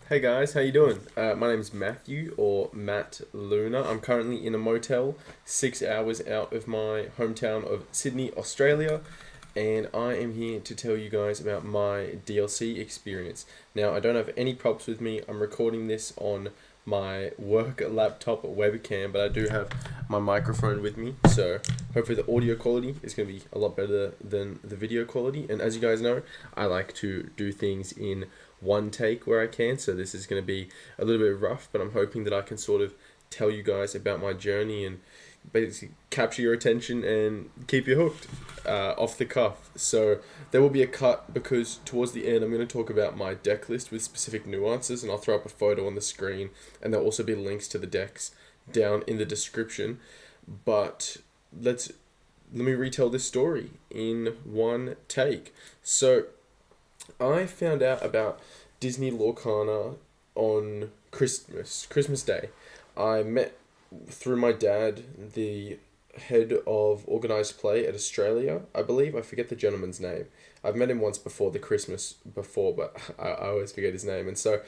Hey guys, how you doing? My name's Matthew or Matt Luna. I'm currently in a motel 6 hours out of my hometown of Sydney, Australia, and I am here to tell you guys about my DLC experience. Now, I don't have any props with me. I'm recording this on my work laptop webcam, but I do have my microphone with me, so hopefully the audio quality is going to be a lot better than the video quality. And as you guys know, I like to do things in one take where I can, so this is going to be a little bit rough, but I'm hoping that I can sort of tell you guys about my journey and basically capture your attention and keep you hooked off the cuff. So there will be a cut because towards the end I'm going to talk about my deck list with specific nuances, and I'll throw up a photo on the screen, and there'll also be links to the decks down in the description. But let me retell this story in one take. So I found out about Disney Lorcana on Christmas Day. I met through my dad the head of organized play at Australia, I believe. I forget the gentleman's name. I've met him once before the Christmas before, but I always forget his name. And so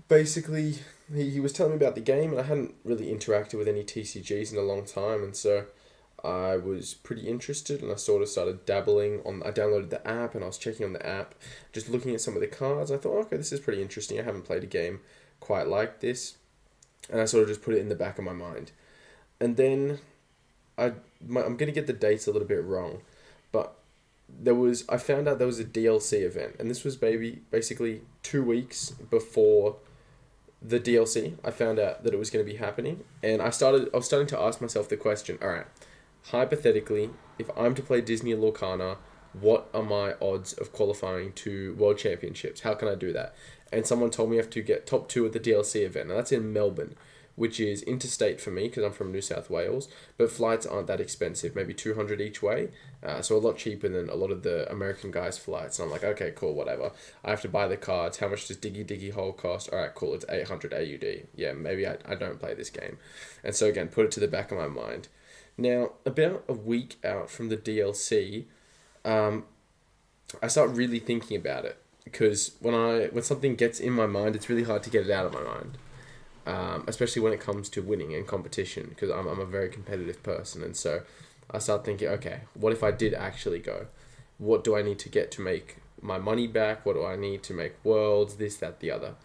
basically, he was telling me about the game, and I hadn't really interacted with any TCGs in a long time, and so I was pretty interested, and I sort of started dabbling on. I downloaded the app, and I was checking on the app, just looking at some of the cards. I thought, okay, this is pretty interesting. I haven't played a game quite like this, and I sort of just put it in the back of my mind. And then I'm gonna get the dates a little bit wrong, but I found out there was a DLC event, and this was basically 2 weeks before the DLC. I found out that it was going to be happening, and I was starting to ask myself the question: all right, hypothetically, if I'm to play Disney Lorcana, what are my odds of qualifying to World Championships? How can I do that? And someone told me I have to get top two at the DLC event, and that's in Melbourne, which is interstate for me because I'm from New South Wales, but flights aren't that expensive, maybe 200 each way, so a lot cheaper than a lot of the American guys' flights. And I'm like, okay, cool, whatever. I have to buy the cards. How much does Diggy Diggy Hole cost? All right, cool, it's 800 AUD. Yeah, maybe I don't play this game. And so again, put it to the back of my mind. Now, about a week out from the DLC, I start really thinking about it because when something gets in my mind, it's really hard to get it out of my mind. Especially when it comes to winning and competition, because I'm a very competitive person, and so I start thinking, okay, what if I did actually go? What do I need to get to make my money back? What do I need to make worlds? This, that, the other.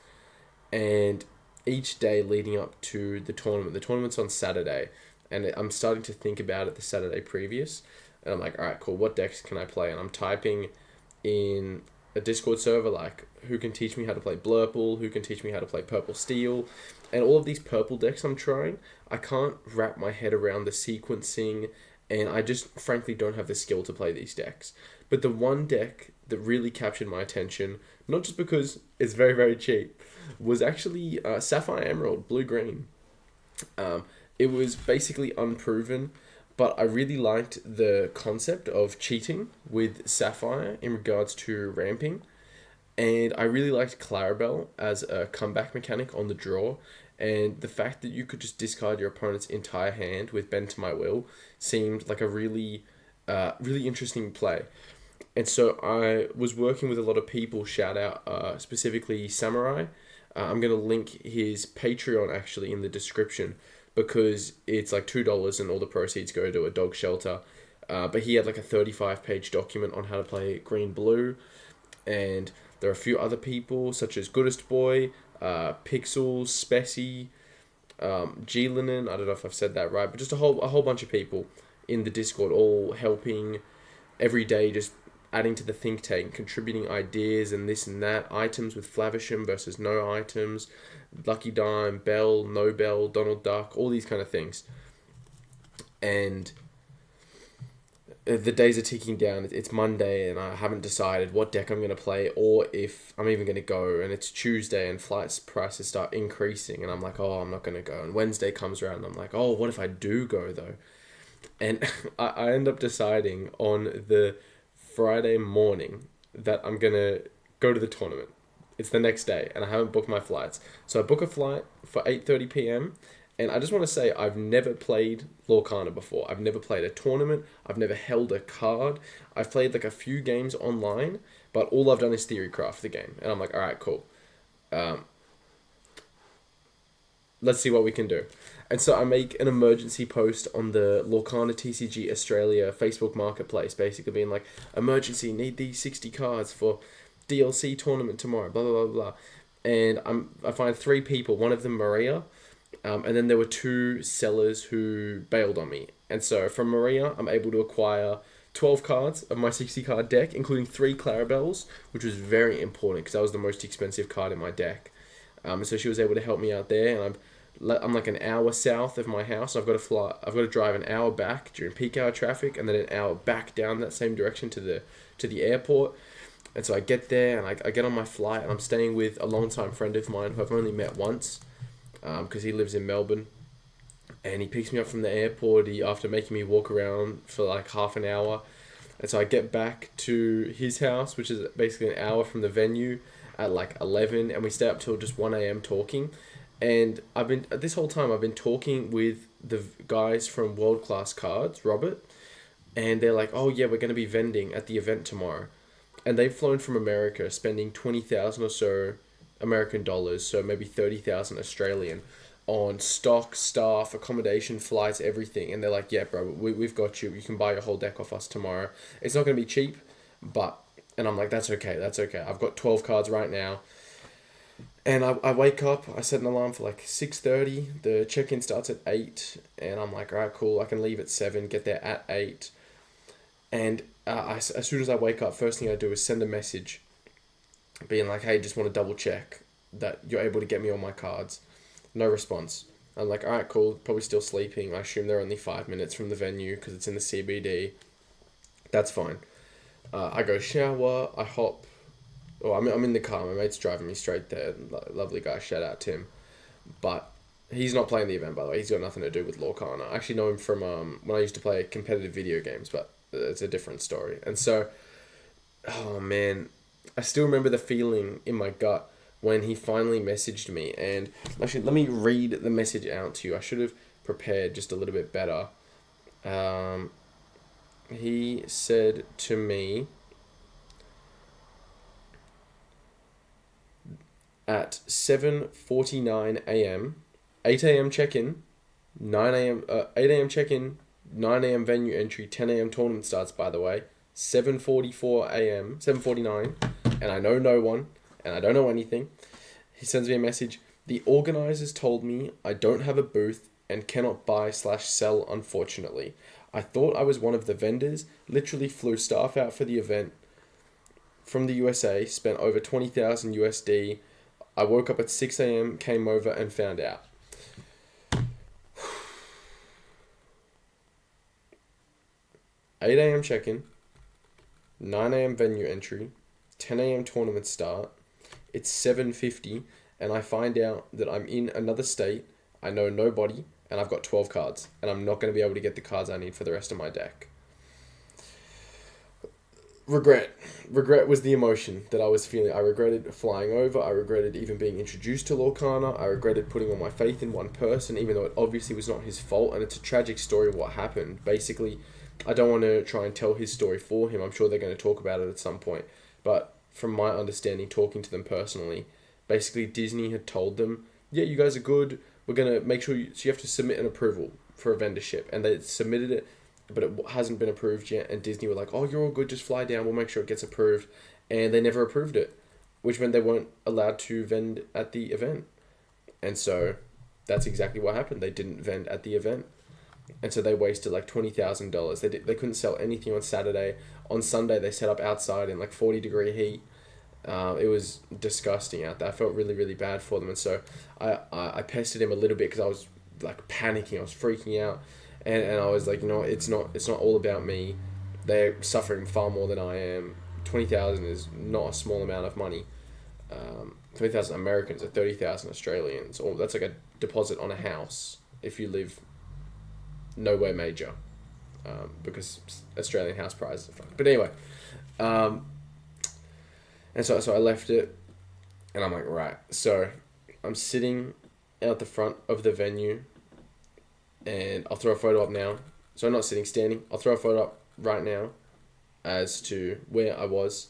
And each day leading up to the tournament's on Saturday, and I'm starting to think about it the Saturday previous, and I'm like, all right, cool, what decks can I play? And I'm typing in a Discord server like, who can teach me how to play Blurple, who can teach me how to play Purple Steel, and all of these purple decks I'm trying, I can't wrap my head around the sequencing, and I just frankly don't have the skill to play these decks. But the one deck that really captured my attention, not just because it's very, very cheap, was actually Sapphire Emerald, blue-green. It was basically unproven, but I really liked the concept of cheating with Sapphire in regards to ramping. And I really liked Clarabelle as a comeback mechanic on the draw. And the fact that you could just discard your opponent's entire hand with Bend to My Will seemed like a really interesting play. And so I was working with a lot of people, shout out specifically Samurai. I'm going to link his Patreon actually in the description because it's like $2 and all the proceeds go to a dog shelter. But he had like a 35-page document on how to play green blue. And there are a few other people such as Goodest Boy, Pixels, Spessy, G-Linen, I don't know if I've said that right, but just a whole bunch of people in the Discord all helping every day, just adding to the think tank, contributing ideas and this and that, items with Flavisham versus no items, Lucky Dime, Bell, No Bell, Donald Duck, all these kind of things. And the days are ticking down. It's Monday and I haven't decided what deck I'm going to play or if I'm even going to go. And it's Tuesday and flights prices start increasing and I'm like, oh, I'm not going to go. And Wednesday comes around and I'm like, oh, what if I do go though? And I end up deciding on the Friday morning that I'm going to go to the tournament. It's the next day and I haven't booked my flights. So I book a flight for 8:30 p.m. And I just want to say I've never played Lorcana before. I've never played a tournament. I've never held a card. I've played like a few games online, but all I've done is theorycraft the game. And I'm like, all right, cool. let's see what we can do. And so I make an emergency post on the Lorcana TCG Australia Facebook Marketplace, basically being like, emergency, need these 60 cards for DLC tournament tomorrow, blah, blah, blah, blah. And I find 3 people, one of them Maria, and then there were 2 sellers who bailed on me. And so from Maria, I'm able to acquire 12 cards of my 60 card deck, including 3 Clarabelles, which was very important because that was the most expensive card in my deck. So she was able to help me out there, and I'm like an hour south of my house. I've got to drive an hour back during peak hour traffic, and then an hour back down that same direction to the airport. And so I get there, and I get on my flight, and I'm staying with a longtime friend of mine who I've only met once, because he lives in Melbourne. And he picks me up from the airport after making me walk around for like half an hour. And so I get back to his house, which is basically an hour from the venue, at like 11, and we stay up till just 1 a.m. talking. And this whole time I've been talking with the guys from World Class Cards, Robert, and they're like, oh yeah, we're going to be vending at the event tomorrow. And they've flown from America, spending 20,000 or so American dollars, so maybe 30,000 Australian, on stock, staff, accommodation, flights, everything. And they're like, yeah, bro, we've got you. You can buy your whole deck off us tomorrow. It's not going to be cheap, but... And I'm like, that's okay. I've got 12 cards right now. And I wake up, I set an alarm for like 6:30. The check-in starts at 8. And I'm like, all right, cool. I can leave at 7, get there at 8. And as soon as I wake up, first thing I do is send a message being like, hey, just want to double check that you're able to get me all my cards. No response. I'm like, all right, cool. Probably still sleeping. I assume they're only 5 minutes from the venue because it's in the CBD. That's fine. I go shower. I hop. Oh, I'm in the car. My mate's driving me straight there. Lovely guy. Shout out Tim. But he's not playing the event, by the way. He's got nothing to do with Lorcana. I actually know him from when I used to play competitive video games, but it's a different story. And so, oh man, I still remember the feeling in my gut when he finally messaged me. And actually, let me read the message out to you. I should have prepared just a little bit better. He said to me at 7:49 a.m., 8 a.m. check-in, 9 a.m. 8 a.m. check-in, 9 a.m. venue entry, 10 a.m. tournament starts, by the way, 7:44 a.m., 7:49, and I know no one, and I don't know anything. He sends me a message. The organizers told me I don't have a booth and cannot buy/sell, unfortunately. I thought I was one of the vendors, literally flew staff out for the event from the USA, spent over 20,000 USD. I woke up at 6 a.m., came over and found out. (8 a.m. check-in, 9 a.m. venue entry, 10 a.m. tournament start. It's 7:50, and I find out that I'm in another state, I know nobody, and I've got 12 cards, and I'm not going to be able to get the cards I need for the rest of my deck. Regret was the emotion that I was feeling. I regretted flying over. I regretted even being introduced to Lorcana. I regretted putting all my faith in one person, even though it obviously was not his fault, and it's a tragic story of what happened. Basically, I don't want to try and tell his story for him. I'm sure they're going to talk about it at some point. But from my understanding, talking to them personally, basically Disney had told them, yeah, you guys are good. We're going to make sure so you have to submit an approval for a vendorship. And they submitted it, but it hasn't been approved yet. And Disney were like, oh, you're all good. Just fly down. We'll make sure it gets approved. And they never approved it, which meant they weren't allowed to vend at the event. And so that's exactly what happened. They didn't vend at the event. And so they wasted like $20,000. They couldn't sell anything on Saturday. On Sunday, they set up outside in like 40-degree heat. It was disgusting out there. I felt really, really bad for them. And so I pestered him a little bit because I was like panicking. I was freaking out. And I was like, you know, it's not all about me. They're suffering far more than I am. 20,000 is not a small amount of money. 20,000 Americans are 30,000 Australians. Or that's like a deposit on a house if you live nowhere major. Because Australian house prices are fucked. But anyway, and so I left it, and I'm like, right. So I'm sitting out the front of the venue, and I'll throw a photo up now. So I'm not sitting, standing. I'll throw a photo up right now as to where I was,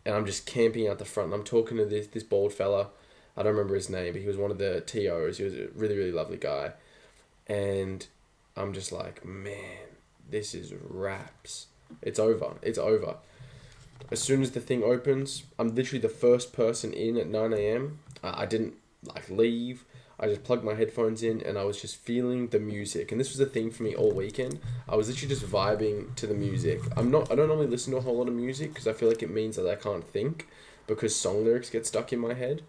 and I'm just camping out the front. And I'm talking to this bald fella. I don't remember his name, but he was one of the TOs. He was a really, really lovely guy. And I'm just like, man, this is raps. It's over. It's over. As soon as the thing opens, I'm literally the first person in at 9 a.m. I didn't like leave. I just plugged my headphones in and I was just feeling the music. And this was the thing for me all weekend. I was literally just vibing to the music. I don't normally listen to a whole lot of music because I feel like it means that I can't think because song lyrics get stuck in my head.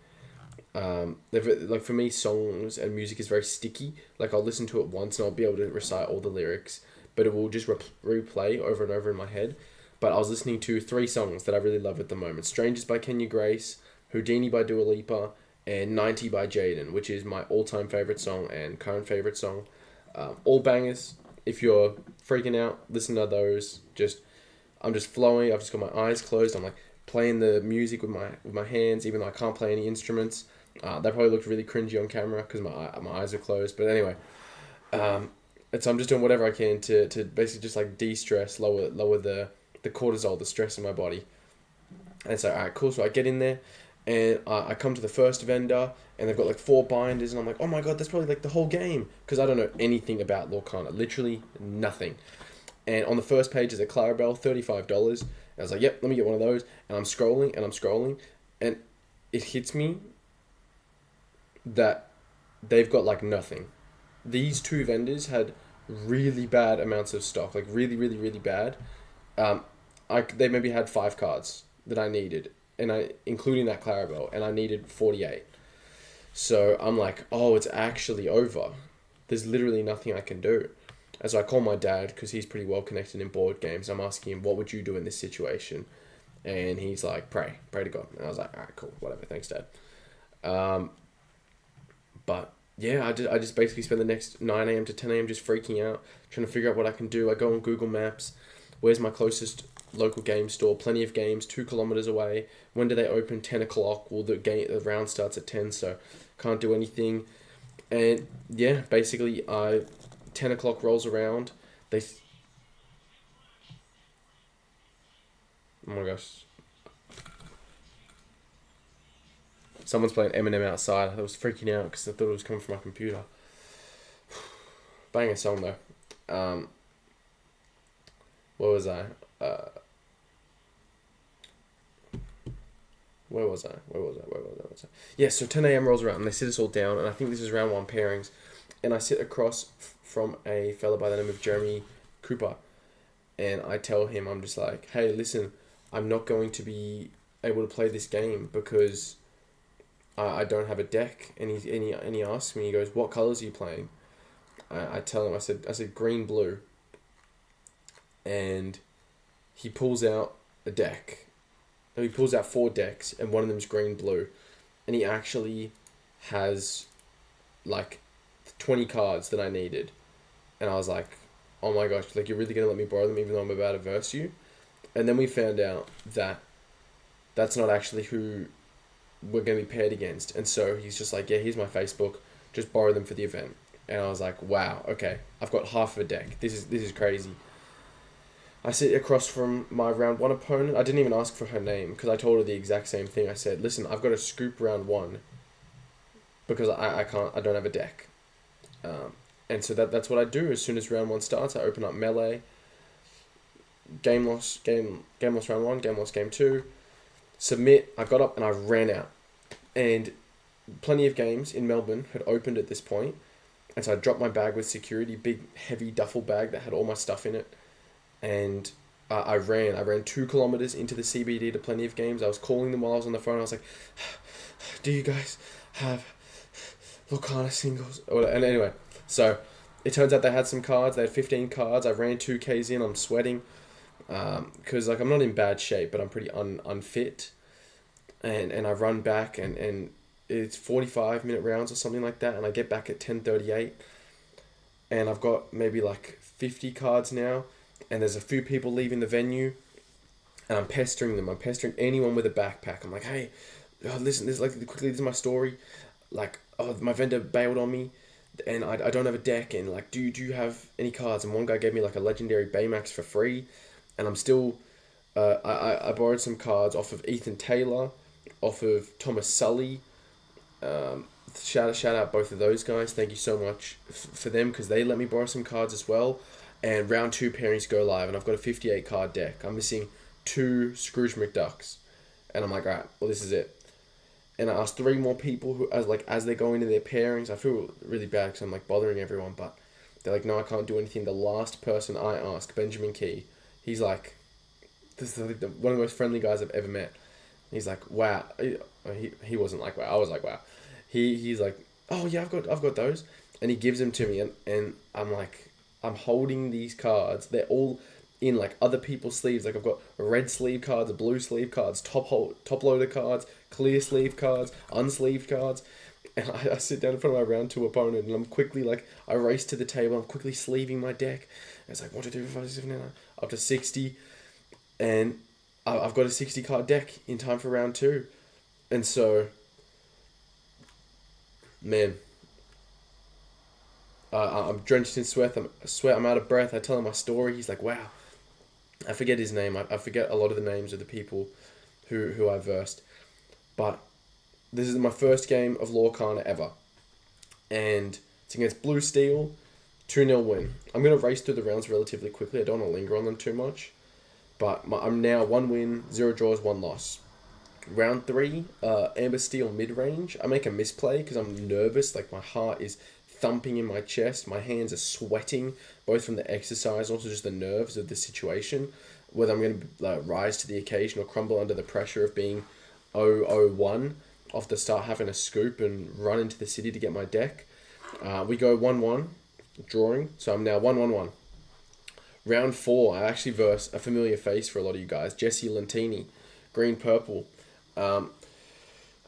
Like for me, songs and music is very sticky. Like I'll listen to it once and I'll be able to recite all the lyrics, but it will just replay over and over in my head. But I was listening to 3 songs that I really love at the moment: "Strangers" by Kenya Grace, "Houdini" by Dua Lipa, and "90" by Jaden, which is my all-time favorite song and current favorite song. All bangers. If you're freaking out, listen to those. I'm just flowing. I've just got my eyes closed. I'm like playing the music with my hands, even though I can't play any instruments. That probably looked really cringy on camera because my eyes are closed. But anyway, and so I'm just doing whatever I can to basically just like de-stress, lower the cortisol, the stress in my body. And so, alright, cool. So I get in there and I come to the first vendor and they've got like 4 binders and I'm like, oh my god, that's probably like the whole game. Because I don't know anything about Lorcana. Literally nothing. And on the first page is a Clarabelle, $35. And I was like, yep, let me get one of those. And I'm scrolling. And it hits me that they've got like nothing. These 2 vendors had really bad amounts of stock. Like really, really, really bad. They maybe had 5 cards that I needed, and including that Clarabelle, and I needed 48. So I'm like, oh, it's actually over. There's literally nothing I can do. And so I call my dad because he's pretty well connected in board games. I'm asking him, what would you do in this situation? And he's like, pray to God. And I was like, all right, cool, whatever, thanks, Dad. But yeah, I just basically spend the next 9 a.m. to 10 a.m. just freaking out, trying to figure out what I can do. I go on Google Maps. Where's my closest local game store? Plenty of games, 2 kilometers away. When do they open? 10 o'clock. Well, the round starts at 10, so can't do anything. And yeah, basically, 10 o'clock rolls around. Oh my gosh. Someone's playing Eminem outside. I was freaking out because I thought it was coming from my computer. Banging song though. Where was I? Where was I? Yeah, so 10 a.m. rolls around and they sit us all down, and I think this is round 1 pairings. And I sit across from a fella by the name of Jeremy Cooper. And I tell him, I'm just like, hey, listen, I'm not going to be able to play this game because I don't have a deck. And he asks me, he goes, what colours are you playing? I tell him, I said green, blue. And he pulls out a deck. No, he pulls out 4 decks, and one of them's green, blue. And he actually has like 20 cards that I needed. And I was like, oh my gosh, like you're really going to let me borrow them even though I'm about to verse you? And then we found out that that's not actually who we're going to be paired against. And so he's just like, yeah, here's my Facebook, just borrow them for the event. And I was like, wow, okay, I've got half of a deck. This is crazy. I sit across from my round 1 opponent. I didn't even ask for her name because I told her the exact same thing. I said, listen, I've got to scoop round 1 because I don't have a deck. And so that's what I do. As soon as round 1 starts, I open up Melee. Game loss round 1, game loss game 2. Submit. I got up and I ran out. And plenty of games in Melbourne had opened at this point. And so I dropped my bag with security, big heavy duffel bag that had all my stuff in it. And I ran 2 kilometers into the CBD to plenty of games. I was calling them while I was on the phone. I was like, do you guys have Lorcana singles? And anyway, so it turns out they had some cards. They had 15 cards. I ran 2Ks in. I'm sweating because like I'm not in bad shape, but I'm pretty unfit. And I run back and it's 45-minute rounds or something like that. And I get back at 10:38. And I've got maybe like 50 cards now. And there's a few people leaving the venue, and I'm pestering them. I'm pestering anyone with a backpack. I'm like, hey, listen, this is my story. Like, my vendor bailed on me, and I don't have a deck. And like, do you have any cards? And one guy gave me like a legendary Baymax for free, and I'm still, I borrowed some cards off of Ethan Taylor, off of Thomas Sully, Shout out both of those guys. Thank you so much for them because they let me borrow some cards as well. And round two pairings go live, and I've got a 58 card deck. I'm missing two Scrooge McDucks, and I'm like, all right, well this is it. And I asked three more people who, as they go into their pairings, I feel really bad because I'm like bothering everyone, but they're like, no, I can't do anything. The last person I asked, Benjamin Key, he's like, this is like one of the most friendly guys I've ever met. He's like, wow. He wasn't like wow. I was like wow. He's like, oh yeah, I've got those, and he gives them to me, and I'm like, I'm holding these cards. They're all in like other people's sleeves. Like I've got red sleeve cards, blue sleeve cards, top loader cards, clear sleeve cards, unsleeved cards. And I sit down in front of my round two opponent, and I'm quickly like, I race to the table. I'm quickly sleeving my deck. And it's like 1, 2, 3, 4, 5, 6, 7, 8, 9, up to 60, and I've got a 60 card deck in time for round two, and so, man, I'm drenched in sweat. I'm out of breath. I tell him my story. He's like, wow. I forget his name. I forget a lot of the names of the people who I versed, but this is my first game of Lorcana ever, and it's against Blue Steel, 2-0 win. I'm going to race through the rounds relatively quickly. I don't want to linger on them too much, but I'm now 1 win, 0 draws, 1 loss. Round 3, Amber Steel mid-range. I make a misplay because I'm nervous, like my heart is thumping in my chest, my hands are sweating, both from the exercise and also just the nerves of the situation, whether I'm going to rise to the occasion or crumble under the pressure of being 0-0-1 off the start, having a scoop and run into the city to get my deck. We go 1-1, drawing, so I'm now 1-1-1. Round 4, I actually verse a familiar face for a lot of you guys, Jesse Lentini, green-purple.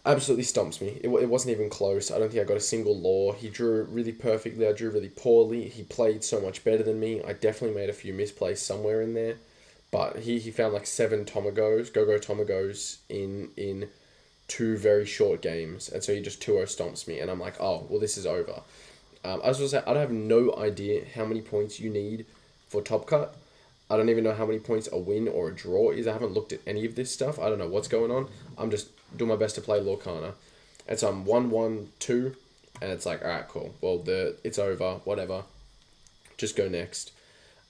Absolutely stomps me. It wasn't even close. I don't think I got a single law. He drew really perfectly. I drew really poorly. He played so much better than me. I definitely made a few misplays somewhere in there. But he found like 7 Tomagos, go-go Tomagos in 2 very short games. And so he just 2-0 stomps me. And I'm like, oh, well, this is over. I was going to say, I have no idea how many points you need for Top Cut. I don't even know how many points a win or a draw is. I haven't looked at any of this stuff. I don't know what's going on. I'm just doing my best to play Lorcana. And so I'm 1-1-2, and it's like, alright, cool. Well, it's over, whatever. Just go next.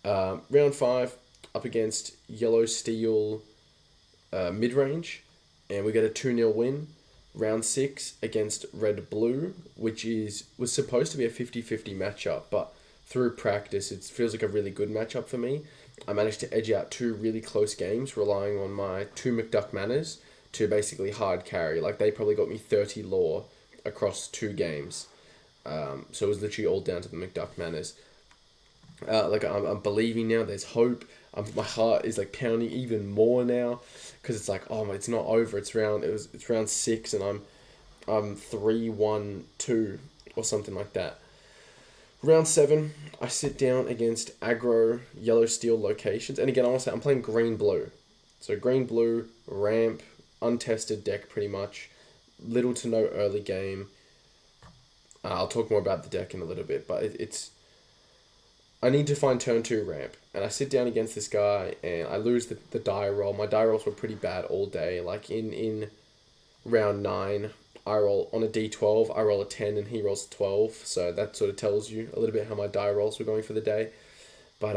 Round 5, up against Yellow Steel mid-range, and we get a 2-0 win. Round 6 against Red Blue, which was supposed to be a 50-50 matchup, but through practice, it feels like a really good matchup for me. I managed to edge out 2 really close games, relying on my 2 McDuck manners to basically hard carry. Like, they probably got me 30 lore across 2 games. So it was literally all down to the McDuck manners. I'm believing now, there's hope. My heart is like pounding even more now, because it's like, oh, it's not over. It's round 6, and I'm 3-1-2 or something like that. Round 7, I sit down against aggro Yellow Steel locations. And again, I want to say I'm playing green-blue. So green-blue, ramp, untested deck pretty much. Little to no early game. I'll talk more about the deck in a little bit, but it's... I need to find turn 2 ramp. And I sit down against this guy, and I lose the die roll. My die rolls were pretty bad all day. Like in round 9... I roll on a d12, I roll a 10 and he rolls a 12, so that sort of tells you a little bit how my die rolls were going for the day. But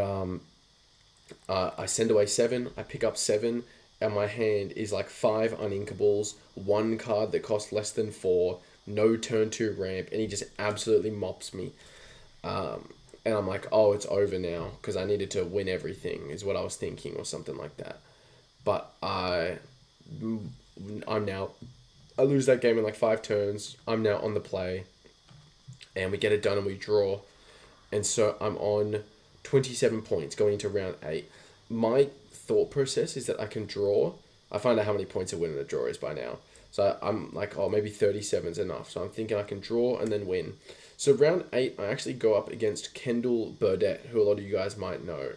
I send away 7, I pick up 7, and my hand is like 5 uninkables, 1 card that costs less than 4, no turn 2 ramp, and he just absolutely mops me. And I'm like, oh, it's over now, because I needed to win everything, is what I was thinking, or something like that. But I'm now... I lose that game in like 5 turns. I'm now on the play. And we get it done and we draw. And so I'm on 27 points going into round 8. My thought process is that I can draw. I find out how many points a win and a draw is by now. So I'm like, oh, maybe 37 is enough. So I'm thinking I can draw and then win. So round 8, I actually go up against Kendall Burdett, who a lot of you guys might know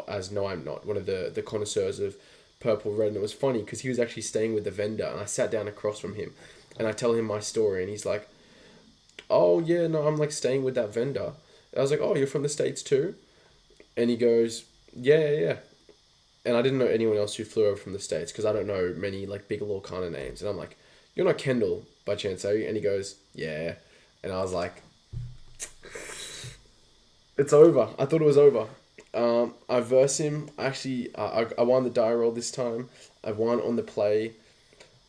as No I'm Not, one of the connoisseurs of Purple Red. And it was funny because he was actually staying with the vendor, and I sat down across from him and I tell him my story, and he's like, oh yeah, no, I'm like staying with that vendor. And I was like, oh, you're from the States too? And he goes, yeah. And I didn't know anyone else who flew over from the States because I don't know many like big Lorcana names. And I'm like, you're not Kendall. by chance, are you? And he goes, yeah. And I was like, it's over. I thought it was over. I verse him. Actually, I won the die roll this time. I won on the play.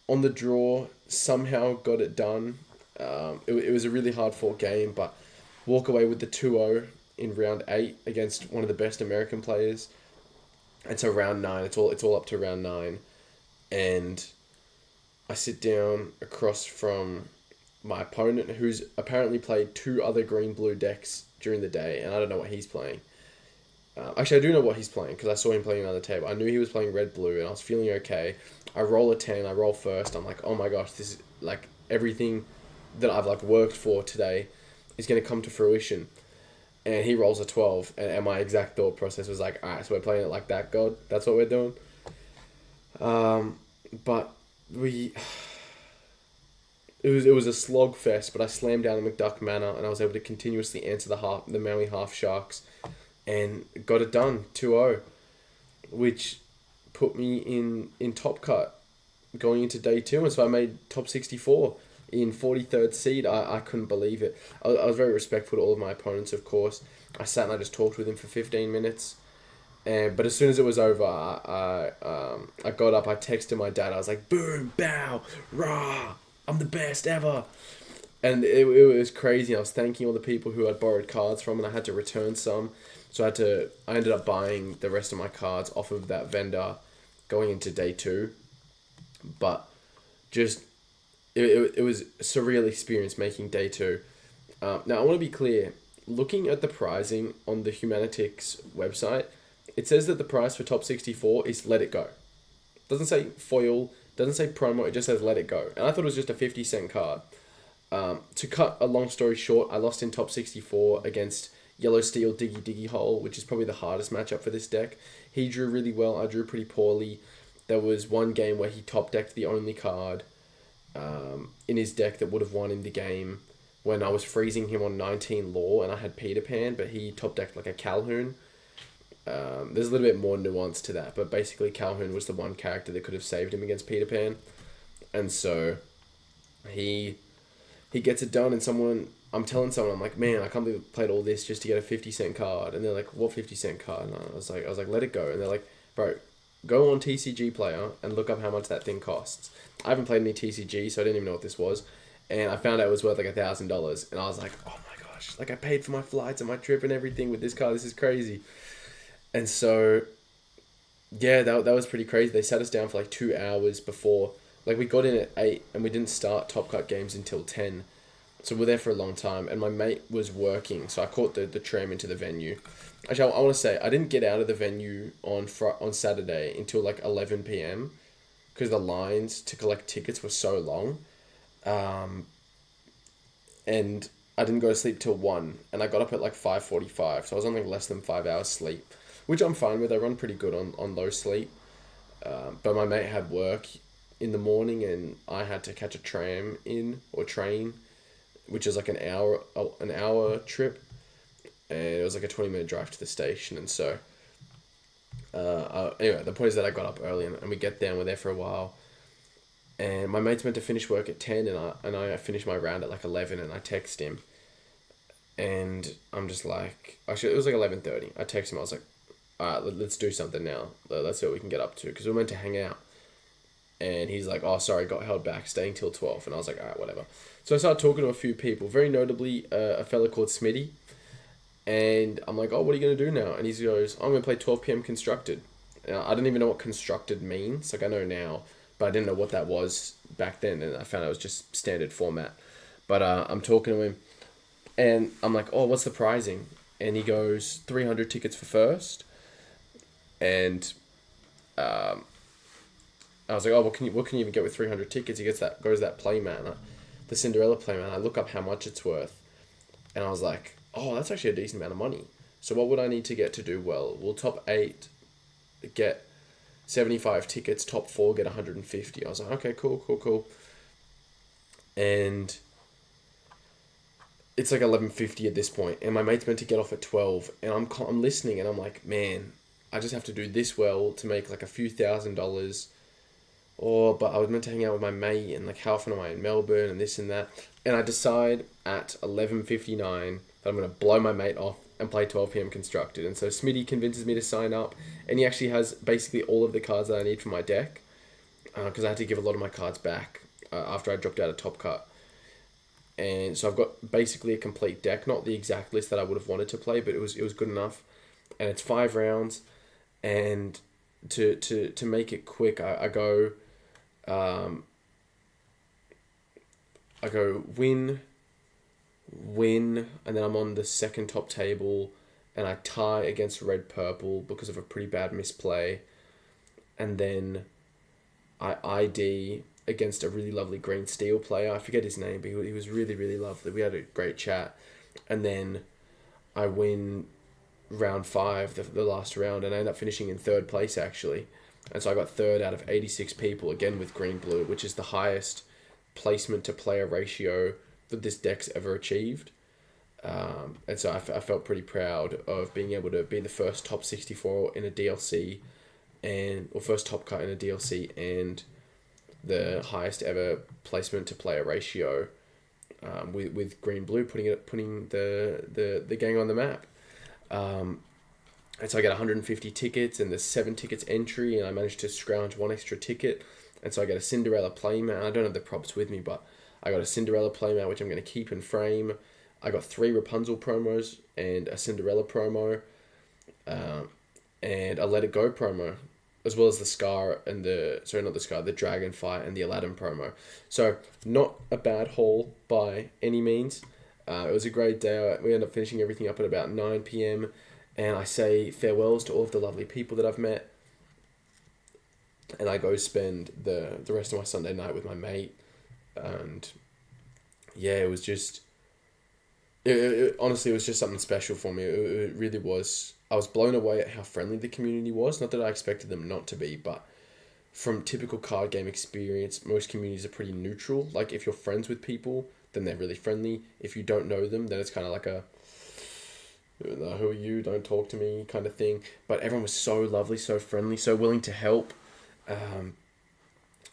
On the draw, somehow got it done. It was a really hard fought game, but walk away with the 2-0 in round 8 against one of the best American players. And so round 9, it's all up to round 9. And I sit down across from my opponent, who's apparently played 2 other green-blue decks during the day, and I don't know what he's playing. Actually, I do know what he's playing, because I saw him playing another table. I knew he was playing red-blue, and I was feeling okay. I roll a 10, I roll first, I'm like, oh my gosh, this is, like, everything that I've, like, worked for today is going to come to fruition. And he rolls a 12, and my exact thought process was like, alright, so we're playing it like that, God? That's what we're doing? But we... It was a slog fest, but I slammed down the McDuck Manor, and I was able to continuously answer the Maui Half Sharks, and got it done, 2-0, which put me in top cut going into day 2, and so I made top 64 in 43rd seed. I couldn't believe it. I was very respectful to all of my opponents, of course. I sat and I just talked with him for 15 minutes. But as soon as it was over, I got up, I texted my dad, I was like, boom, bow, rah, I'm the best ever. And it was crazy. I was thanking all the people who I'd borrowed cards from, and I had to return some. So I ended up buying the rest of my cards off of that vendor going into day 2. But just, it was a surreal experience making day 2. Now, I want to be clear. Looking at the pricing on the Humanitix website, it says that the price for top 64 is let it go. Doesn't say foil, doesn't say promo, it just says let it go. And I thought it was just a 50-cent card. To cut a long story short, I lost in top 64 against Yellow Steel Diggy Diggy Hole, which is probably the hardest matchup for this deck. He drew really well, I drew pretty poorly. There was one game where he top decked the only card in his deck that would have won in the game when I was freezing him on 19 Law and I had Peter Pan, but he top decked like a Calhoun. There's a little bit more nuance to that, but basically Calhoun was the one character that could have saved him against Peter Pan. And so he gets it done, and I'm telling someone, I'm like, man, I can't believe I played all this just to get a 50-cent card. And they're like, what 50-cent card? And I was like, let it go. And they're like, bro, go on TCG Player and look up how much that thing costs. I haven't played any TCG, so I didn't even know what this was. And I found out it was worth like $1,000. And I was like, oh my gosh, like I paid for my flights and my trip and everything with this card. This is crazy. And so, yeah, that was pretty crazy. They sat us down for like 2 hours before. Like, we got in at 8 and we didn't start Top Cut games until 10. So we're there for a long time. And my mate was working, so I caught the tram into the venue. Actually, I want to say, I didn't get out of the venue on Saturday until like 11 p.m. because the lines to collect tickets were so long. And I didn't go to sleep till 1. And I got up at like 5:45. So I was on like less than 5 hours sleep, which I'm fine with. I run pretty good on low sleep. But my mate had work in the morning and I had to catch a train, which is like an hour trip. And it was like a 20-minute drive to the station. And so, anyway, the point is that I got up early and we get there and we're there for a while. And my mate's meant to finish work at 10 and I finished my round at like 11 and I text him. And I'm just like, actually it was like 11:30. I text him, I was like, alright, let's do something now. Let's see what we can get up to. Because we were meant to hang out. And he's like, oh, sorry, got held back, staying till 12. And I was like, alright, whatever. So I started talking to a few people, very notably a fella called Smitty. And I'm like, oh, what are you going to do now? And he goes, I'm going to play 12 p.m. Constructed. And I didn't even know what Constructed means. Like, I know now, but I didn't know what that was back then. And I found it was just standard format. But I'm talking to him. And I'm like, oh, what's the pricing? And he goes, 300 tickets for first. And I was like, oh, what can you even get with 300 tickets? He goes that play mana, the Cinderella play mana. I look up how much it's worth. And I was like, oh, that's actually a decent amount of money. So what would I need to get to do well? Well, top 8 get 75 tickets, top 4 get 150. I was like, okay, cool. And it's like 11:50 at this point, and my mate's meant to get off at 12, and I'm listening, and I'm like, man, I just have to do this well to make like a few $1,000 but I was meant to hang out with my mate, and like how often am I in Melbourne and this and that. And I decide at 11:59 that I'm gonna blow my mate off and play 12 p.m. Constructed. And so Smitty convinces me to sign up, and he actually has basically all of the cards that I need for my deck, because I had to give a lot of my cards back after I dropped out of Top Cut. And so I've got basically a complete deck, not the exact list that I would have wanted to play, but it was good enough. And it's 5 rounds, and to make it quick, I go I go win, and then I'm on the second top table, and I tie against red purple because of a pretty bad misplay, and then I ID against a really lovely green steel player. I forget his name, but he was really, really lovely. We had a great chat. And then I win round 5, the last round, and I end up finishing in 3rd place, actually. And so I got 3rd out of 86 people, again with green-blue, which is the highest placement to player ratio that this deck's ever achieved. And so I felt pretty proud of being able to be the first top 64 in a DLC, or first top cut in a DLC, and the highest ever placement to player ratio, with green blue putting the gang on the map. And so I get 150 tickets, and there's 7 tickets entry, and I managed to scrounge 1 extra ticket, and so I get a Cinderella playmat. I don't have the props with me, but I got a Cinderella playmat, which I'm going to keep and frame. I got 3 Rapunzel promos and a Cinderella promo, and a Let It Go promo, as well as the Scar and the Dragon Fight and the Aladdin promo. So not a bad haul by any means. It was a great day. We ended up finishing everything up at about 9 p.m. And I say farewells to all of the lovely people that I've met. And I go spend the rest of my Sunday night with my mate. And yeah, it was just... honestly, it was just something special for me. It really was. I was blown away at how friendly the community was. Not that I expected them not to be, but from typical card game experience, most communities are pretty neutral. Like, if you're friends with people, then they're really friendly. If you don't know them, then it's kind of like a, who are you? Don't talk to me kind of thing. But everyone was so lovely, so friendly, so willing to help.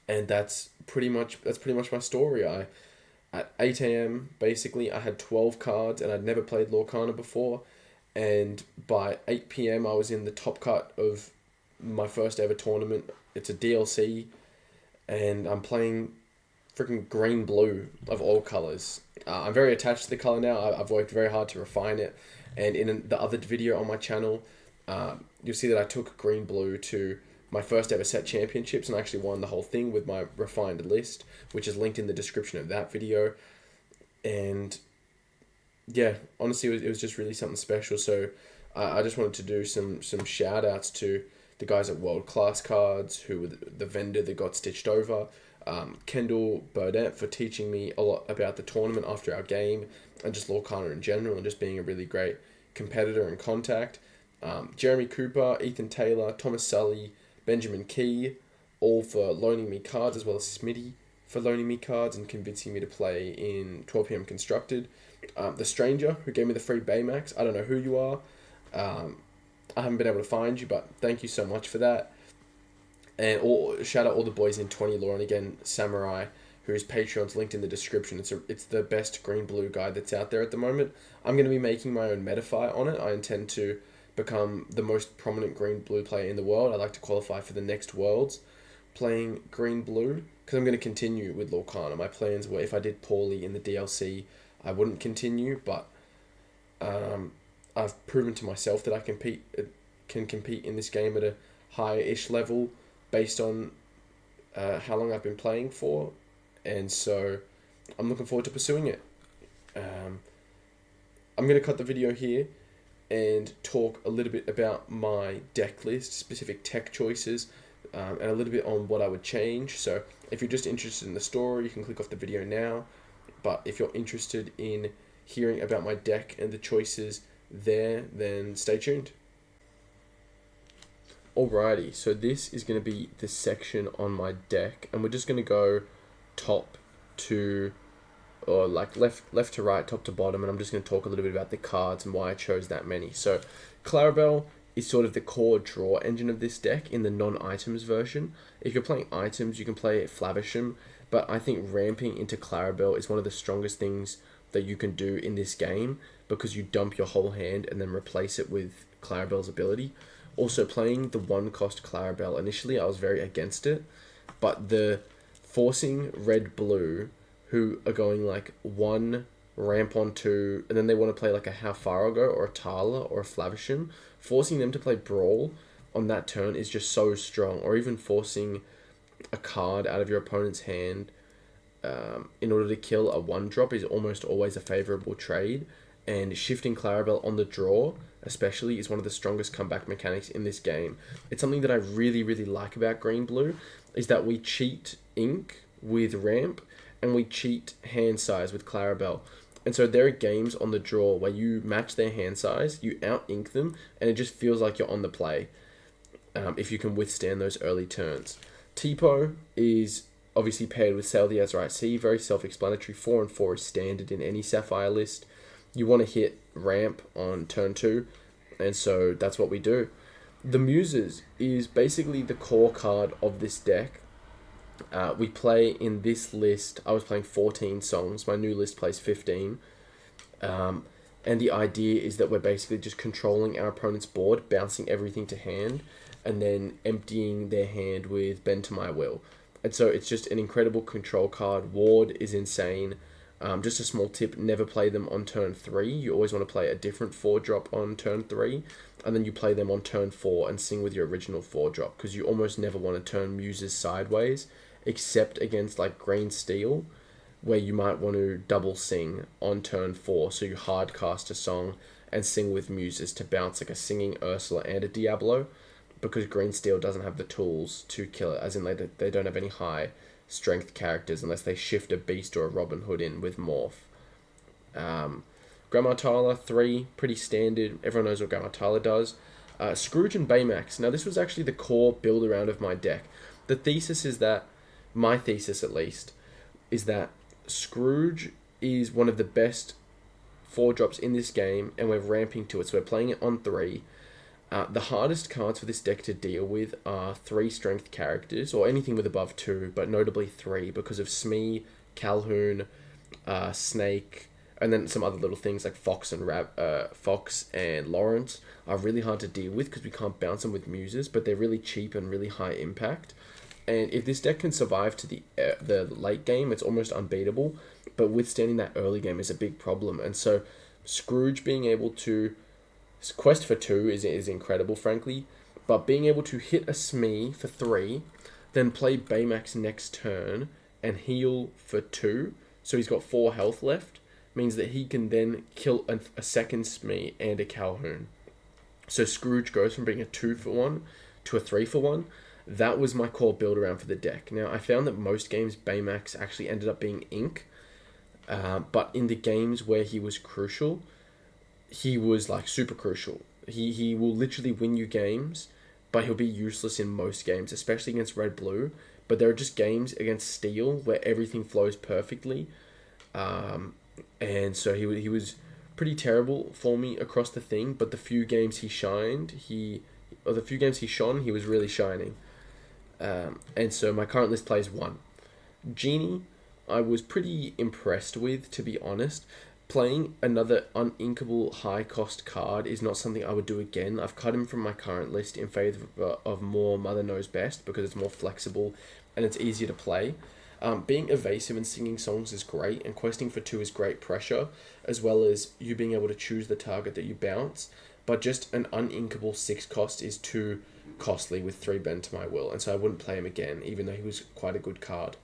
And that's pretty much my story. At 8 a.m, basically, I had 12 cards, and I'd never played Lorcana before. And by 8 p.m, I was in the top cut of my first ever tournament. It's a DLC, and I'm playing freaking green-blue of all colors. I'm very attached to the color now. I've worked very hard to refine it. And in the other video on my channel, you'll see that I took green-blue to my first ever set championships, and I actually won the whole thing with my refined list, which is linked in the description of that video. And yeah, honestly, it was just really something special. So I just wanted to do some shout outs to the guys at World Class Cards, who were the vendor that got stitched over. Kendall Burdett for teaching me a lot about the tournament after our game, and just Lorcana in general, and just being a really great competitor and contact. Jeremy Cooper, Ethan Taylor, Thomas Sully, Benjamin Key, all for loaning me cards, as well as Smitty for loaning me cards and convincing me to play in 12 p.m. Constructed. The stranger who gave me the free Baymax, I don't know who you are. I haven't been able to find you, but thank you so much for that. And shout out all the boys in 20 Lore, and again, Samurai, whose Patreon's linked in the description. It's the best green-blue guide that's out there at the moment. I'm going to be making my own metafight on it. I intend to become the most prominent green-blue player in the world. I'd like to qualify for the next Worlds playing green-blue, because I'm going to continue with Lorcana. My plans were, if I did poorly in the DLC, I wouldn't continue, but I've proven to myself that I can compete in this game at a higher-ish level based on how long I've been playing for, and so I'm looking forward to pursuing it. I'm going to cut the video here and talk a little bit about my deck list, specific tech choices, and a little bit on what I would change. So if you're just interested in the story, you can click off the video now, but if you're interested in hearing about my deck and the choices there, then stay tuned. Alrighty, so this is going to be the section on my deck, and we're just going to go top to, or like left to right, top to bottom, and I'm just going to talk a little bit about the cards and why I chose that many. So Clarabelle is sort of the core draw engine of this deck in the non-items version. If you're playing items, you can play Flavisham, but I think ramping into Clarabelle is one of the strongest things that you can do in this game because you dump your whole hand and then replace it with Clarabelle's ability. Also, playing the one cost Clarabelle, initially I was very against it, but the forcing red-blue, who are going like one ramp on two, and then they want to play like a Halfarago or a Tala or a Flavisham, forcing them to play Brawl on that turn is just so strong. Or even forcing a card out of your opponent's hand in order to kill a 1-drop is almost always a favourable trade. And shifting Clarabelle on the draw, especially, is one of the strongest comeback mechanics in this game. It's something that I really, really like about Green-Blue, is that we cheat ink with ramp, and we cheat hand size with Clarabelle. And so there are games on the draw where you match their hand size, you out-ink them, and it just feels like you're on the play if you can withstand those early turns. Tipo is obviously paired with Sail the Azurite Sea, very self-explanatory. 4 and 4 is standard in any Sapphire list. You want to hit ramp on turn 2, and so that's what we do. The Muses is basically the core card of this deck. We play in this list, I was playing 14 songs, my new list plays 15. And the idea is that we're basically just controlling our opponent's board, bouncing everything to hand, and then emptying their hand with Bend to My Will. And so it's just an incredible control card. Ward is insane. Just a small tip, never play them on turn 3. You always want to play a different 4-drop on turn 3, and then you play them on turn 4 and sing with your original 4-drop, because you almost never want to turn Muses sideways, except against like Green Steel, where you might want to double sing on turn 4, so you hard cast a song and sing with Muses to bounce like a singing Ursula and a Diablo, because Green Steel doesn't have the tools to kill it, as in they don't have any high strength characters unless they shift a Beast or a Robin Hood in with Morph. Grandma Tyler, 3, pretty standard. Everyone knows what Grandma Tyler does. Scrooge and Baymax. Now, this was actually the core build around of my deck. The thesis is that, my thesis at least, is that Scrooge is one of the best 4-drops in this game, and we're ramping to it, so we're playing it on 3. The hardest cards for this deck to deal with are 3 strength characters, or anything with above 2, but notably 3, because of Smee, Calhoun, Snake, and then some other little things like Fox and Lawrence are really hard to deal with because we can't bounce them with Muses, but they're really cheap and really high impact. And if this deck can survive to the late game, it's almost unbeatable, but withstanding that early game is a big problem. And so Scrooge being able to quest for 2 is incredible, frankly, but being able to hit a Smee for 3, then play Baymax next turn and heal for 2, so he's got 4 health left, means that he can then kill a second Smee and a Calhoun. So Scrooge goes from being a 2 for 1 to a 3 for 1. That was my core build around for the deck. Now, I found that most games Baymax actually ended up being ink, but in the games where he was crucial, he was like super crucial. He will literally win you games, but he'll be useless in most games, especially against red-blue. But there are just games against steel where everything flows perfectly. And so he was pretty terrible for me across the thing, but the few games he shone, he was really shining. And so my current list plays 1. Genie, I was pretty impressed with, to be honest. Playing another uninkable high-cost card is not something I would do again. I've cut him from my current list in favour of more Mother Knows Best because it's more flexible and it's easier to play. Being evasive and singing songs is great, and questing for 2 is great pressure, as well as you being able to choose the target that you bounce. But just an uninkable 6 cost is too costly with 3 Bend to My Will, and so I wouldn't play him again, even though he was quite a good card.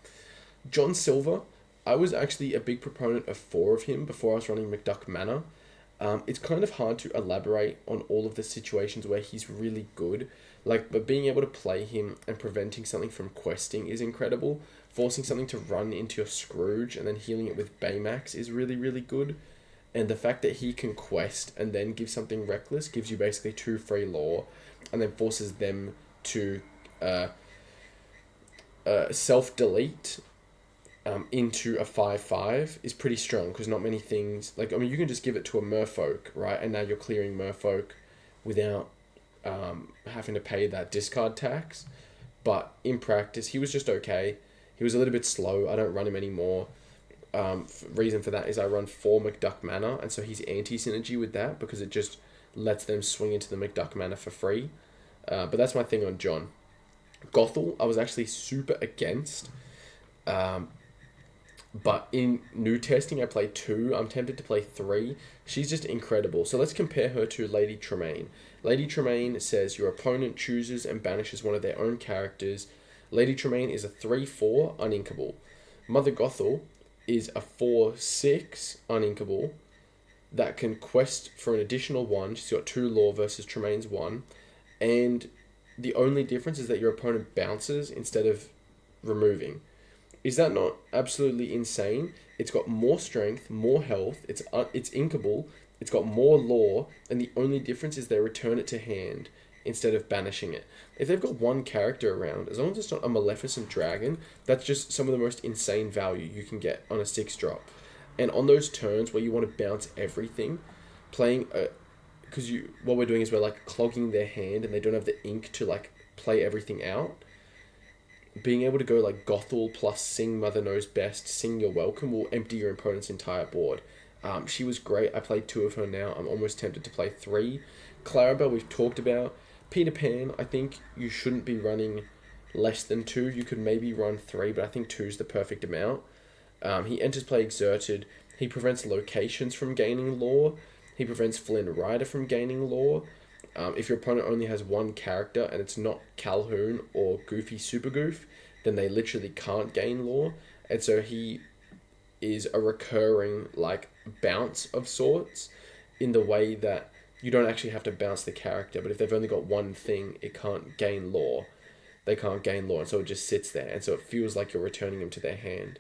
John Silver, I was actually a big proponent of 4 of him before I was running McDuck Manor. It's kind of hard to elaborate on all of the situations where he's really good, but being able to play him and preventing something from questing is incredible. Forcing something to run into your Scrooge and then healing it with Baymax is really, really good. And the fact that he can quest and then give something reckless gives you basically 2 free lore, and then forces them to self-delete into a 5/5 is pretty strong, because not many things, you can just give it to a merfolk, right? And now you're clearing merfolk without having to pay that discard tax. But in practice, he was just okay. He was a little bit slow. I don't run him anymore. Reason for that is I run 4 McDuck Mana, and so he's anti-synergy with that because it just lets them swing into the McDuck Mana for free. But that's my thing on John. Gothel, I was actually super against. But in new testing, I played 2. I'm tempted to play 3. She's just incredible. So let's compare her to Lady Tremaine. Lady Tremaine says your opponent chooses and banishes one of their own characters. Lady Tremaine is a 3/4 uninkable. Mother Gothel is a 4/6 uninkable that can quest for an additional 1. She's got 2 lore versus Tremaine's 1. And the only difference is that your opponent bounces instead of removing. Is that not absolutely insane? It's got more strength, more health, it's inkable, it's got more lore, and the only difference is they return it to hand instead of banishing it. If they've got one character around, as long as it's not a Maleficent Dragon, that's just some of the most insane value you can get on a 6-drop. And on those turns where you want to bounce everything, playing because what we're doing is we're like clogging their hand and they don't have the ink to like play everything out. Being able to go like Gothel plus Sing Mother Knows Best, Sing You're Welcome will empty your opponent's entire board. She was great. I played 2 of her now. I'm almost tempted to play 3. Clarabelle we've talked about. Peter Pan, I think you shouldn't be running less than 2. You could maybe run 3, but I think 2 is the perfect amount. He enters play exerted. He prevents locations from gaining lore. He prevents Flynn Rider from gaining lore. If your opponent only has one character and it's not Calhoun or Goofy Super Goof, then they literally can't gain lore. And so he is a recurring like bounce of sorts in the way that you don't actually have to bounce the character, but if they've only got one thing, it can't gain lore. They can't gain lore, and so it just sits there, and so it feels like you're returning them to their hand.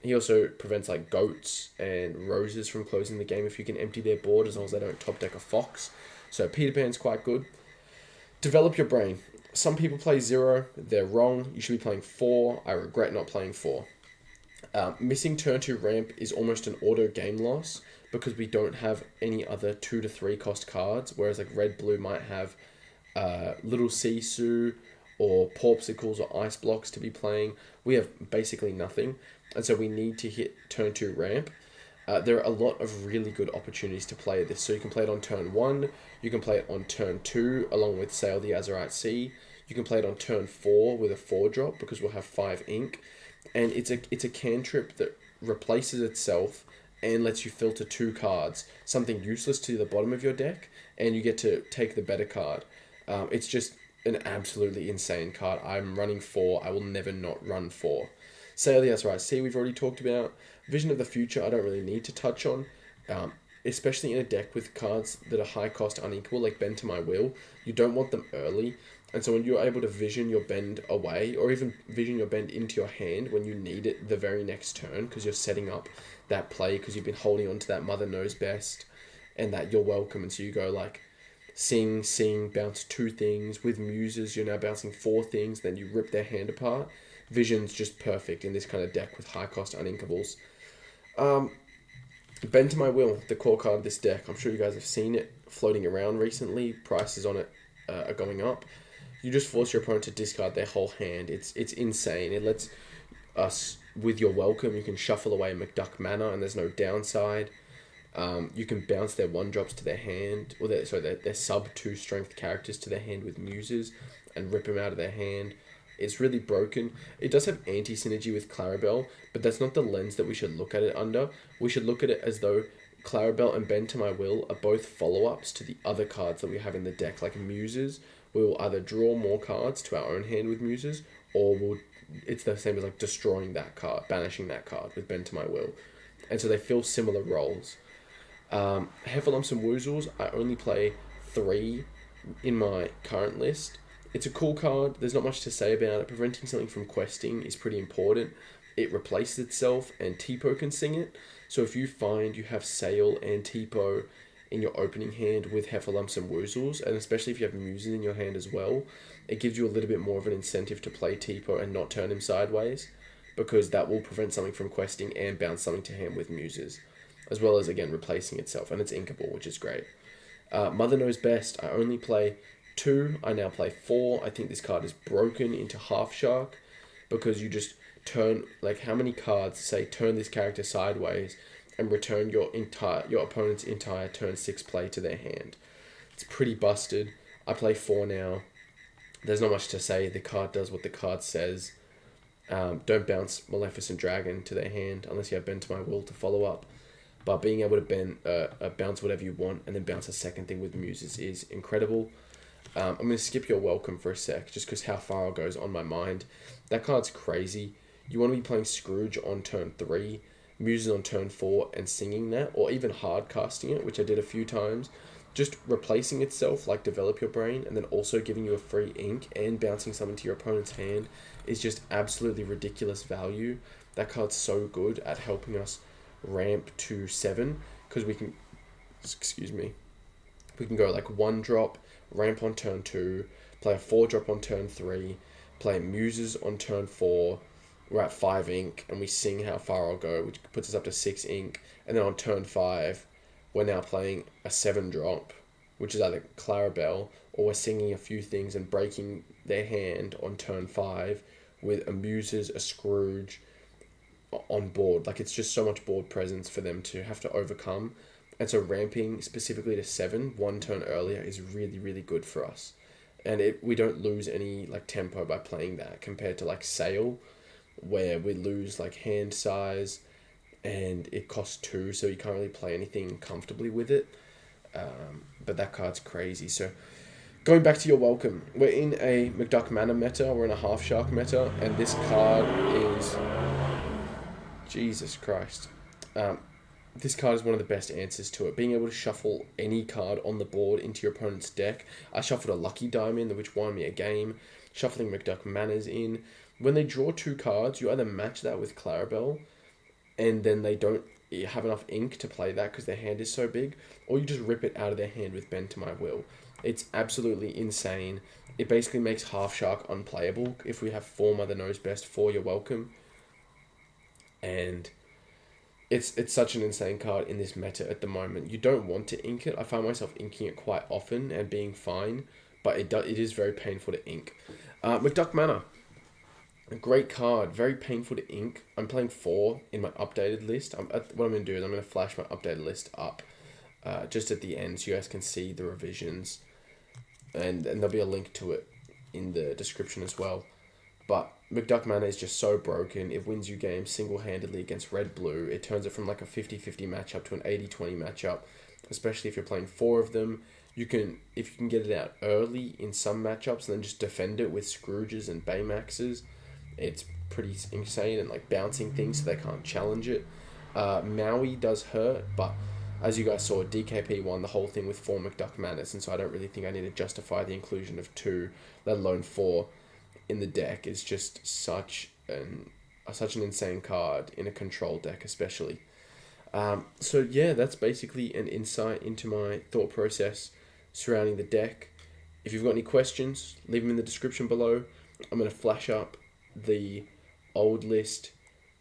He also prevents like goats and roses from closing the game if you can empty their board, as long as they don't top deck a fox. So Peter Pan's quite good. Develop your brain. Some people play 0. They're wrong. You should be playing 4. I regret not playing 4. Missing turn 2 ramp is almost an auto game loss because we don't have any other 2 to 3 cost cards, whereas like red blue might have Little Sisu or Porpsicles or Ice Blocks to be playing. We have basically nothing, and so we need to hit turn 2 ramp. There are a lot of really good opportunities to play this. So you can play it on turn 1, you can play it on turn 2 along with Sail the Azurite Sea, you can play it on turn 4 with a 4-drop because we'll have 5 ink, and it's a cantrip that replaces itself and lets you filter 2 cards, something useless to the bottom of your deck, and you get to take the better card. It's just an absolutely insane card. I'm running 4, I will never not run 4. Sail the Azurite Sea we've already talked about. Vision of the Future I don't really need to touch on, especially in a deck with cards that are high cost unequal, like Bend to My Will. You don't want them early, and so when you're able to vision your bend away, or even vision your bend into your hand when you need it the very next turn, because you're setting up that play, because you've been holding on to that Mother Knows Best, and that You're Welcome, and so you go like, sing, bounce 2 things, with Muses you're now bouncing 4 things, then you rip their hand apart. Vision's just perfect in this kind of deck with high cost uninkables. Bend to My Will, the core card of this deck. I'm sure you guys have seen it floating around recently. Prices on it are going up. You just force your opponent to discard their whole hand. It's insane. It lets us, with Your Welcome, you can shuffle away McDuck Mana and there's no downside. You can bounce their 1-drops to their hand, or their sub 2 strength characters to their hand with Muses and rip them out of their hand. It's really broken. It does have anti-synergy with Clarabelle, but that's not the lens that we should look at it under. We should look at it as though Clarabelle and Bend to My Will are both follow-ups to the other cards that we have in the deck, like Muses. We will either draw more cards to our own hand with Muses, or it's the same as like destroying that card, banishing that card with Bend to My Will. And so they fill similar roles. Heffalumps and Woozles, I only play 3 in my current list. It's a cool card. There's not much to say about it. Preventing something from questing is pretty important. It replaces itself, and Tipo can sing it. So if you find you have Sail and Tipo in your opening hand with Heffalumps and Woozles, and especially if you have Muses in your hand as well, it gives you a little bit more of an incentive to play Tipo and not turn him sideways, because that will prevent something from questing and bounce something to hand with Muses, as well as, again, replacing itself. And it's inkable, which is great. Mother Knows Best, I only play 2. I now play 4. I think this card is broken into Half Shark because you just turn, like, how many cards say turn this character sideways and return your opponent's entire turn 6 play to their hand. It's pretty busted. I play 4 now. There's not much to say. The card does what the card says. Don't bounce Maleficent Dragon to their hand unless you have Bend to My Will to follow up. But being able to bounce whatever you want and then bounce a second thing with Muses is incredible. I'm going to skip Your Welcome for a sec just because how far I'll goes on my mind. That card's crazy. You want to be playing Scrooge on turn 3, Muses on turn 4 and singing that, or even hard casting it, which I did a few times. Just replacing itself, like Develop Your Brain, and then also giving you a free ink and bouncing something to your opponent's hand is just absolutely ridiculous value. That card's so good at helping us ramp to 7 because we can go like 1 drop, ramp on turn 2, play a 4 drop on turn 3, play Muses on turn 4. We're at 5 ink and we sing How Far I'll Go, which puts us up to 6 ink, and then on turn 5 we're now playing a 7 drop, which is either Clarabelle, or we're singing a few things and breaking their hand on turn 5 with a Muses, a Scrooge on board. Like, it's just so much board presence for them to have to overcome. And so ramping specifically to 7, 1 turn earlier, is really, really good for us. And we don't lose any like tempo by playing that compared to like Sail, where we lose like hand size and it costs 2, so you can't really play anything comfortably with it. But that card's crazy. So going back to Your Welcome, we're in a McDuck Manor meta, we're in a Half Shark meta, and this card is... Jesus Christ. This card is one of the best answers to it. Being able to shuffle any card on the board into your opponent's deck. I shuffled a Lucky Diamond, which won me a game. Shuffling McDuck Manors in. When they draw 2 cards, you either match that with Clarabelle, and then they don't have enough ink to play that because their hand is so big, or you just rip it out of their hand with Bend to My Will. It's absolutely insane. It basically makes Half Shark unplayable if we have 4 Mother Knows Best for Your Welcome. And it's such an insane card in this meta at the moment. You don't want to ink it. I find myself inking it quite often and being fine, but it is very painful to ink. McDuck Manor. A great card, very painful to ink. I'm playing 4 in my updated list. What I'm going to do is I'm going to flash my updated list up just at the end so you guys can see the revisions. And there'll be a link to it in the description as well. But McDuck Manor is just so broken. It wins you games single-handedly against red-blue. It turns it from like a 50-50 matchup to an 80-20 matchup, especially if you're playing 4 of them. If you can get it out early in some matchups and then just defend it with Scrooges and Baymaxes, it's pretty insane, and like bouncing things so they can't challenge it. Maui does hurt, but as you guys saw, DKP won the whole thing with 4 McDuck Manors, and so I don't really think I need to justify the inclusion of 2, let alone 4, in the deck. It's just such an insane card in a control deck especially. So yeah, that's basically an insight into my thought process surrounding the deck. If you've got any questions, leave them in the description below. I'm going to flash up the old list.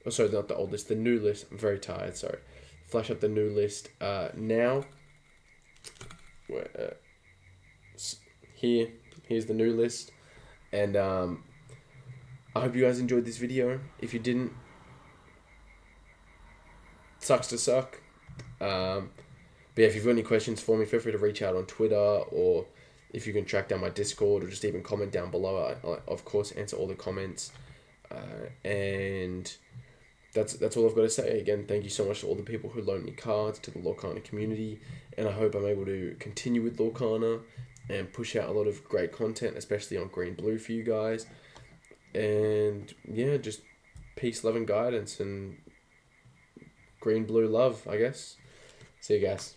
Oh, sorry, not the old list, the new list. I'm very tired, sorry. Flash up the new list now. Here's the new list. And I hope you guys enjoyed this video. If you didn't, sucks to suck. But yeah, if you've got any questions for me, feel free to reach out on Twitter, or if you can track down my Discord, or just even comment down below. I of course answer all the comments. And that's all I've got to say. Again, thank you so much to all the people who loaned me cards, to the Lorcana community, and I hope I'm able to continue with Lorcana and push out a lot of great content, especially on Green Blue for you guys. And yeah, just peace, love, and guidance, and Green Blue love, I guess. See you guys.